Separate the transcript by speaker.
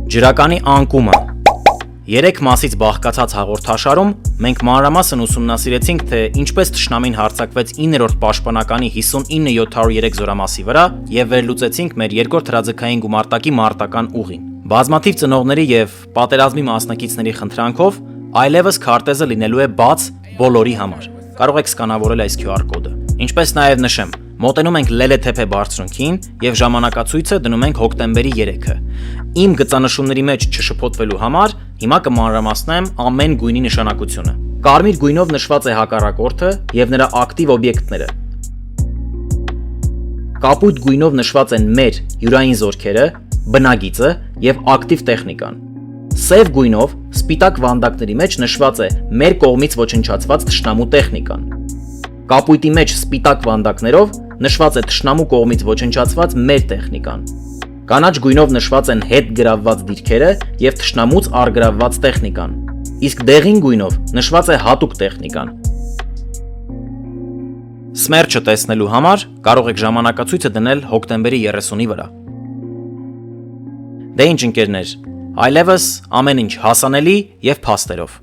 Speaker 1: Ջրականի անկումը։ 3 մասից բաղկացած հաղորդաշարում մենք մանրամասն ուսումնասիրեցինք, թե ինչպես թշնամին հարձակվեց 9-րդ պաշտպանականի 59703 զորամասի վրա եւ վերլուծեցինք մեր երկրորդ հրաձգային գումարտակի մարտական ուղին։ Բազմաթիվ ծնողների եւ պատերազմի մասնակիցների խնդրանքով այլևս քարտեզը լինելու է բաց բոլորի համար։ Կարող եք սկանավորել այս QR կոդը։ Ինչպես նաեւ նշեմ, մոտենում ենք Լելեթեփե բարձրունքին եւ ժամանակացույցը դնում ենք հոկտեմբերի 3-ը։ Իմ գծանշումների մեջ չշփոթվելու համար հիմա կմանրամասնեմ ամեն գույնի նշանակությունը։ Կարմիր գույնով նշված է հակառակորդը եւ նրա ակտիվ օբյեկտները։ Կապույտ գույնով նշված են մեր յուրային զորքերը, բնագիծը եւ ակտիվ տեխնիկան։ Սև գույնով սպիտակ վանդակների մեջ նշված է մեր կողմից ոչնչացված թշնամու տեխնիկան։ Կապույտի մեջ սպիտակ վանդակներով նշված է թշնամու կողմից ոչնչացված մեր տեխնիկան։ Կանաչ գույնով նշված են հետ գրավված դիրքերը եւ թշնամուց առգրավված տեխնիկան։ Իսկ դեղին գույնով նշված է հատուկ տեխնիկան։ Սմերջը տեսնելու համար կարող եք ժամանակացույցը դնել հոկտեմբերի 30-ի վրա։ Դե ինչ ընկերներ, այլևս ամեն ինչ հասանելի եւ փաստերով։